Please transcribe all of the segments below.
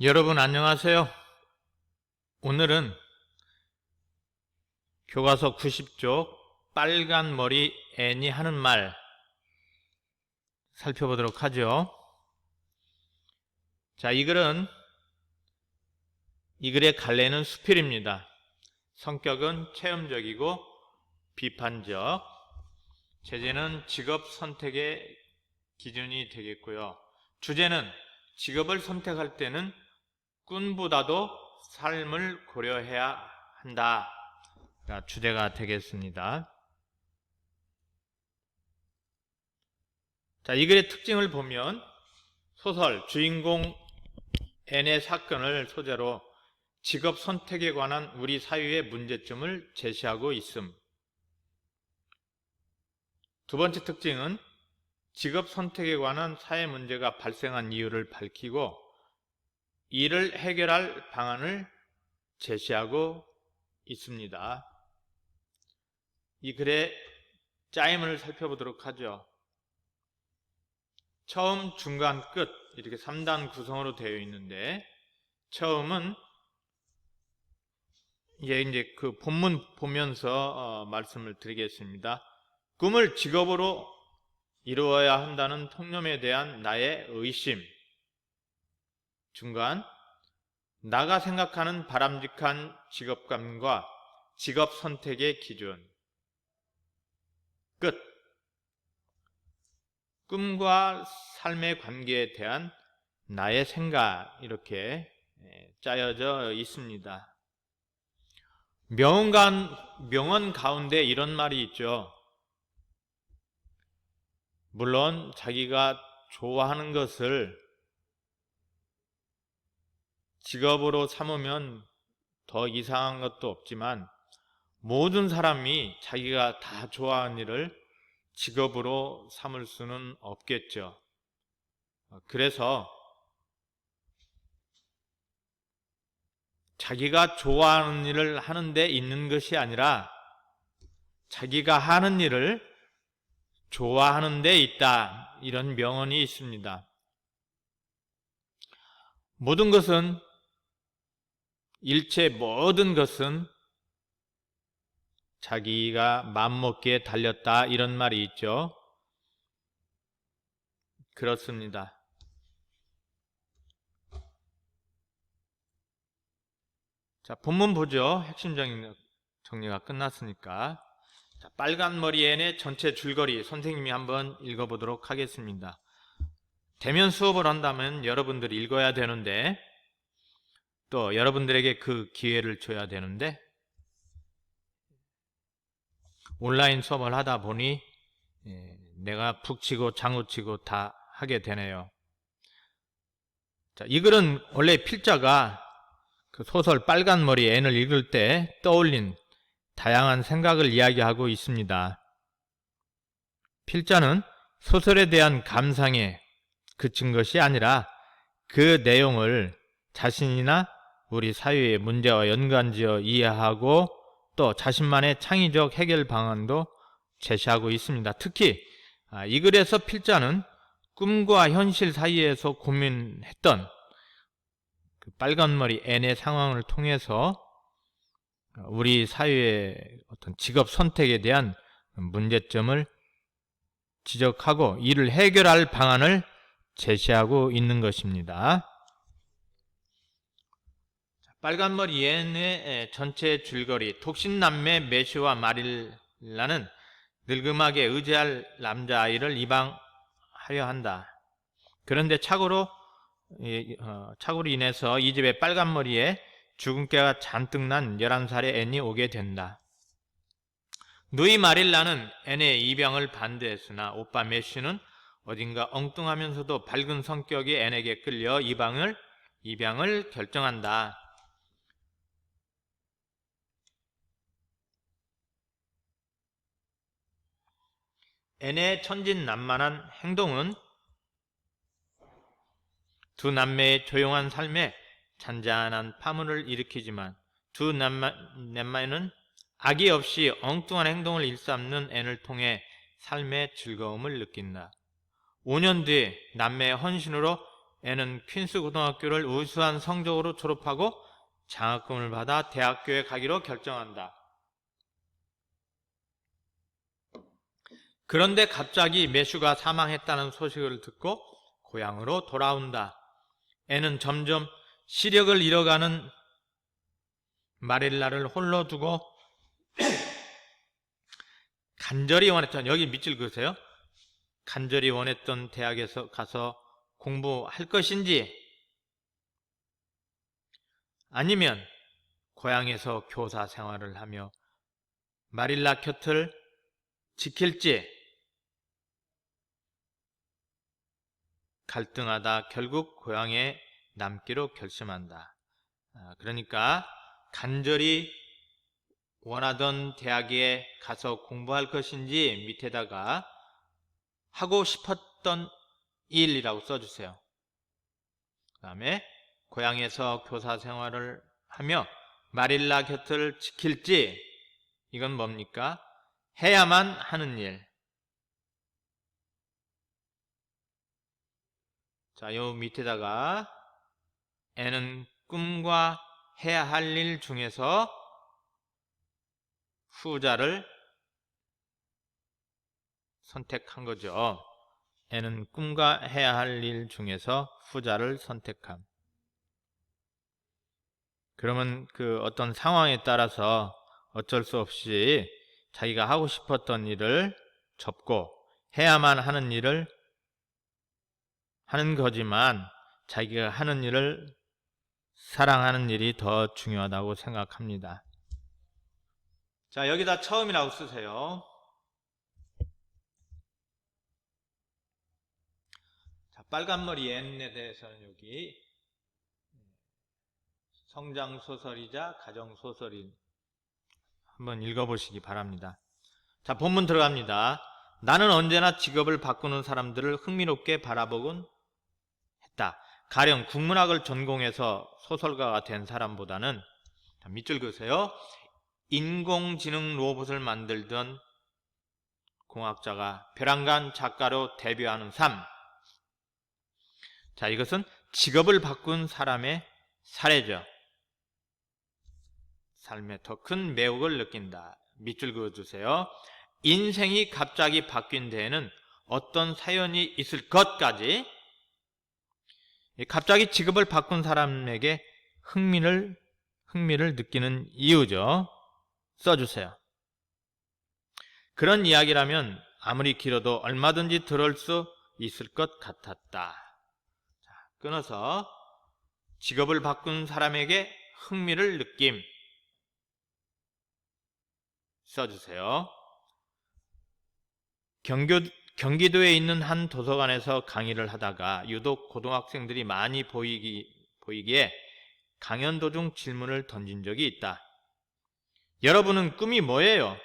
여러분 안녕하세요. 오늘은 교과서 90쪽 빨간 머리 애니 하는 말 살펴보도록 하죠. 자, 이 글의 갈래는 수필입니다. 성격은 체험적이고 비판적, 제재는 직업 선택의 기준이 되겠고요. 주제는 직업을 선택할 때는 꾼보다도 삶을 고려해야 한다가 주제가 되겠습니다. 자, 이 글의 특징을 보면 소설 주인공 N의 사건을 소재로 직업 선택에 관한 우리 사회의 문제점을 제시하고 있음. 두 번째 특징은 직업 선택에 관한 사회 문제가 발생한 이유를 밝히고 이를 해결할 방안을 제시하고 있습니다. 이 글의 짜임을 살펴보도록 하죠. 처음, 중간, 끝 이렇게 3단 구성으로 되어 있는데 처음은 이제 그 본문 보면서 말씀을 드리겠습니다. 꿈을 직업으로 이루어야 한다는 통념에 대한 나의 의심. 중간, 나가 생각하는 바람직한 직업감과 직업 선택의 기준. 끝. 꿈과 삶의 관계에 대한 나의 생각, 이렇게 짜여져 있습니다. 명언 가운데 이런 말이 있죠. 물론 자기가 좋아하는 것을 직업으로 삼으면 더 이상한 것도 없지만 모든 사람이 자기가 다 좋아하는 일을 직업으로 삼을 수는 없겠죠. 그래서 자기가 좋아하는 일을 하는 데 있는 것이 아니라 자기가 하는 일을 좋아하는 데 있다, 이런 명언이 있습니다. 일체 모든 것은 자기가 맘먹기에 달렸다, 이런 말이 있죠. 그렇습니다. 자, 본문 보죠. 핵심 정리가 끝났으니까. 자, 빨간 머리 N의 전체 줄거리 선생님이 한번 읽어보도록 하겠습니다. 대면 수업을 한다면 여러분들이 읽어야 되는데 또 여러분들에게 그 기회를 줘야 되는데 온라인 수업을 하다 보니 내가 북치고 장구치고 다 하게 되네요. 자, 이 글은 원래 필자가 그 소설 빨간 머리 N을 읽을 때 떠올린 다양한 생각을 이야기하고 있습니다. 필자는 소설에 대한 감상에 그친 것이 아니라 그 내용을 자신이나 우리 사회의 문제와 연관지어 이해하고 또 자신만의 창의적 해결 방안도 제시하고 있습니다. 특히 이 글에서 필자는 꿈과 현실 사이에서 고민했던 그 빨간머리 N의 상황을 통해서 우리 사회의 어떤 직업 선택에 대한 문제점을 지적하고 이를 해결할 방안을 제시하고 있는 것입니다. 빨간머리 N의 전체 줄거리. 독신남매 메시와 마릴라는 늙음하게 의지할 남자아이를 입양하려 한다. 그런데 착오로 인해서 이 집에 빨간머리에 주근깨가 잔뜩 난 11살의 N이 오게 된다. 누이 마릴라는 N의 입양을 반대했으나 오빠 메시는 어딘가 엉뚱하면서도 밝은 성격이 N에게 끌려 입양을 결정한다. N의 천진난만한 행동은 두 남매의 조용한 삶에 잔잔한 파문을 일으키지만 두 남매는 악의 없이 엉뚱한 행동을 일삼는 N을 통해 삶의 즐거움을 느낀다. 5년 뒤 남매의 헌신으로 N은 퀸스 고등학교를 우수한 성적으로 졸업하고 장학금을 받아 대학교에 가기로 결정한다. 그런데 갑자기 매슈가 사망했다는 소식을 듣고 고향으로 돌아온다. N은 점점 시력을 잃어가는 마릴라를 홀로 두고 간절히 원했던, 여기 밑줄 그으세요. 간절히 원했던 대학에서 가서 공부할 것인지 아니면 고향에서 교사 생활을 하며 마릴라 곁을 지킬지 갈등하다 결국 고향에 남기로 결심한다. 그러니까 간절히 원하던 대학에 가서 공부할 것인지 밑에다가 하고 싶었던 일이라고 써주세요. 그 다음에 고향에서 교사 생활을 하며 마릴라 곁을 지킬지, 이건 뭡니까? 해야만 하는 일. 자, 요 밑에다가 N은 꿈과 해야 할 일 중에서 후자를 선택한 거죠. N은 꿈과 해야 할 일 중에서 후자를 선택함. 그러면 그 어떤 상황에 따라서 어쩔 수 없이 자기가 하고 싶었던 일을 접고 해야만 하는 일을 하는 거지만 자기가 하는 일을 사랑하는 일이 더 중요하다고 생각합니다. 자, 여기다 처음이라고 쓰세요. 자, 빨간머리 N에 대해서는 여기 성장소설이자 가정소설인 한번 읽어보시기 바랍니다. 자, 본문 들어갑니다. 나는 언제나 직업을 바꾸는 사람들을 흥미롭게 바라보곤 했다. 가령 국문학을 전공해서 소설가가 된 사람보다는, 밑줄 그으세요. 인공지능 로봇을 만들던 공학자가 벼랑간 작가로 데뷔하는 삶. 자, 이것은 직업을 바꾼 사람의 사례죠. 삶에 더 큰 매혹을 느낀다. 밑줄 그어주세요. 인생이 갑자기 바뀐 데에는 어떤 사연이 있을 것까지, 갑자기 직업을 바꾼 사람에게 흥미를 느끼는 이유죠. 써주세요. 그런 이야기라면 아무리 길어도 얼마든지 들을 수 있을 것 같았다. 자, 끊어서 직업을 바꾼 사람에게 흥미를 느낌 써주세요. 경기도에 있는 한 도서관에서 강의를 하다가 유독 고등학생들이 많이 보이기에 강연 도중 질문을 던진 적이 있다. 여러분은 꿈이 뭐예요?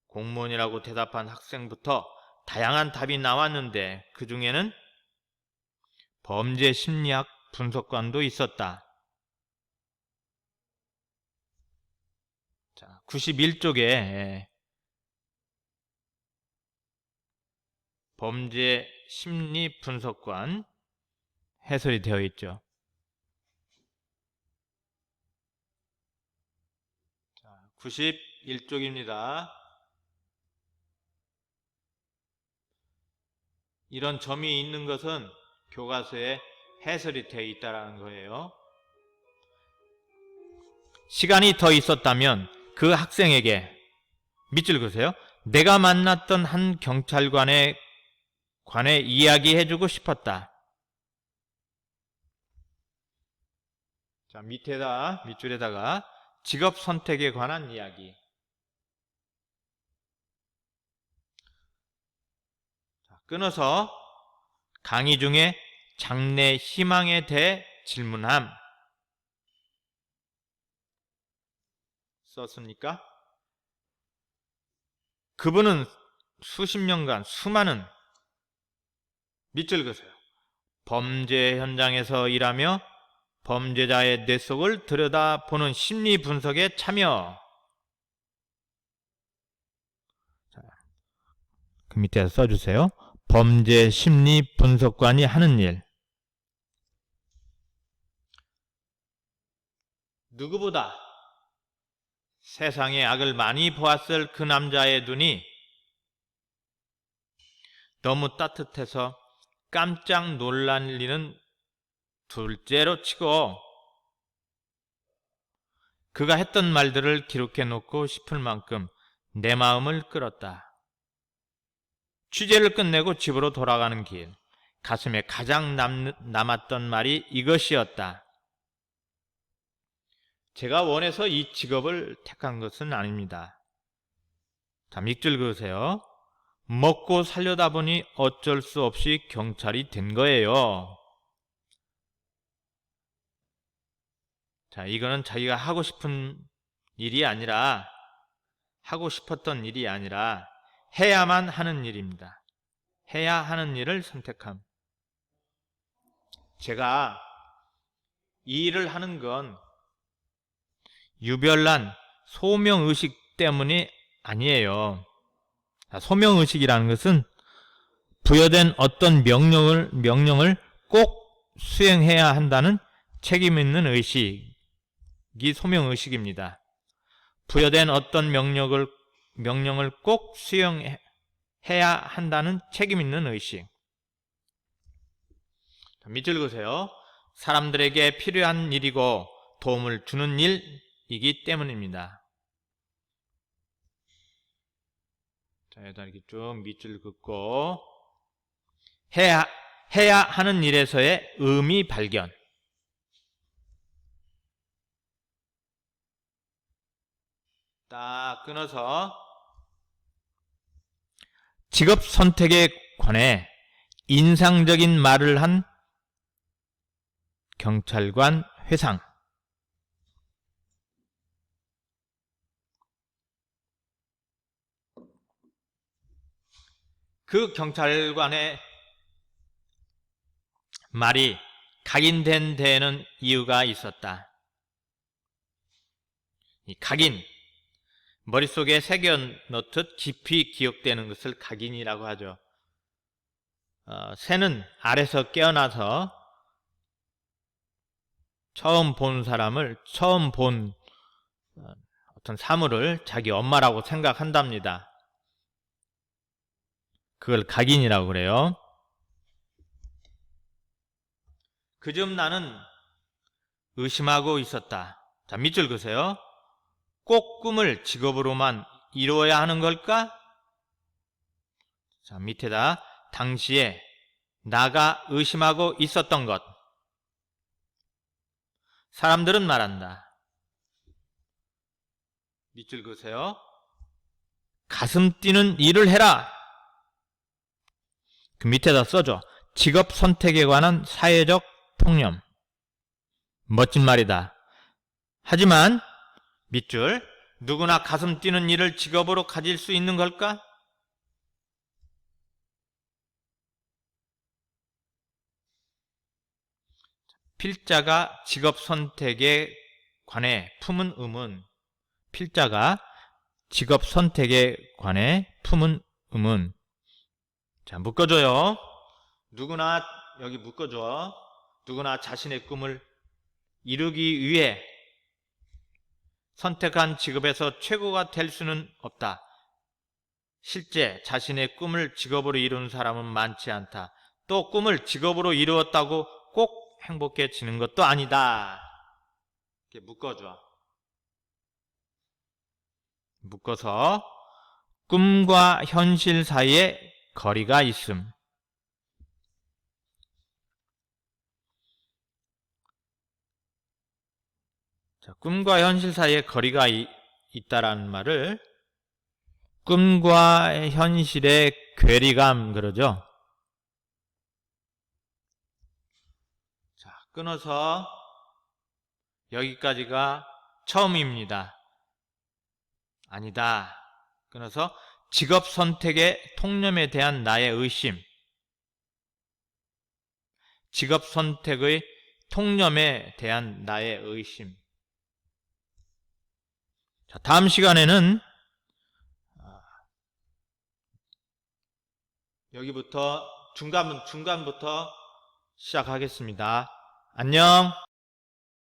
공무원이라고 대답한 학생부터 다양한 답이 나왔는데 그 중에는 범죄 심리학 분석관도 있었다. 자, 91쪽에 범죄 심리 분석관 해설이 되어 있죠. 자, 91쪽입니다. 이런 점이 있는 것은 교과서에 해설이 되어 있다는 거예요. 시간이 더 있었다면 그 학생에게, 밑줄 그으세요. 내가 만났던 한 경찰관에 관해 이야기해주고 싶었다. 자, 밑줄에다가 직업 선택에 관한 이야기. 자, 끊어서 강의 중에 장래 희망에 대해 질문함. 썼습니까? 그분은 수십 년간 수많은, 밑줄 그으세요. 범죄 현장에서 일하며 범죄자의 뇌 속을 들여다보는 심리 분석에 참여. 자, 그 밑에 써주세요. 범죄 심리 분석관이 하는 일. 누구보다 세상의 악을 많이 보았을 그 남자의 눈이 너무 따뜻해서 깜짝 놀랄 일은 둘째로 치고 그가 했던 말들을 기록해 놓고 싶을 만큼 내 마음을 끌었다. 취재를 끝내고 집으로 돌아가는 길, 가슴에 가장 남았던 말이 이것이었다. 제가 원해서 이 직업을 택한 것은 아닙니다. 자, 밑줄 그으세요. 먹고 살려다 보니 어쩔 수 없이 경찰이 된 거예요. 자, 이거는 자기가 하고 싶은 일이 아니라, 하고 싶었던 일이 아니라 해야만 하는 일입니다. 해야 하는 일을 선택함. 제가 이 일을 하는 건 유별난 소명의식 때문이 아니에요. 소명의식이라는 것은 부여된 어떤 명령을 꼭 수행해야 한다는 책임 있는 의식이 소명의식입니다. 부여된 어떤 명령을 꼭 수행해야 한다는 책임 있는 의식. 밑줄 그으세요. 사람들에게 필요한 일이고 도움을 주는 일이기 때문입니다. 자, 여기다 이렇게 쭉 밑줄 긋고 해야 하는 일에서의 의미 발견. 딱 끊어서 직업 선택에 관해 인상적인 말을 한 경찰관 회상. 그 경찰관의 말이 각인된 데에는 이유가 있었다. 이 각인, 머릿속에 새겨 넣듯 깊이 기억되는 것을 각인이라고 하죠. 새는 알에서 깨어나서 처음 본 어떤 사물을 자기 엄마라고 생각한답니다. 그걸 각인이라고 그래요. 그점 나는 의심하고 있었다. 자, 밑줄 그으세요. 꼭 꿈을 직업으로만 이루어야 하는 걸까? 자, 밑에다 당시에 나가 의심하고 있었던 것. 사람들은 말한다. 밑줄 그으세요. 가슴 뛰는 일을 해라. 그 밑에다 써줘. 직업 선택에 관한 사회적 통념. 멋진 말이다. 하지만 밑줄, 누구나 가슴 뛰는 일을 직업으로 가질 수 있는 걸까? 필자가 직업 선택에 관해 품은 의문. 필자가 직업 선택에 관해 품은 의문. 자, 묶어줘요. 누구나, 여기 묶어줘. 누구나 자신의 꿈을 이루기 위해 선택한 직업에서 최고가 될 수는 없다. 실제 자신의 꿈을 직업으로 이루는 사람은 많지 않다. 또 꿈을 직업으로 이루었다고 꼭 행복해지는 것도 아니다. 이렇게 묶어줘. 묶어서 꿈과 현실 사이에 거리가 있음. 자, 꿈과 현실 사이에 거리가 있다라는 말을 꿈과 현실의 괴리감 그러죠. 자, 끊어서 여기까지가 처음입니다. 아니다. 끊어서 직업 선택의 통념에 대한 나의 의심. 직업 선택의 통념에 대한 나의 의심. 자, 다음 시간에는 여기부터 중간부터 시작하겠습니다. 안녕.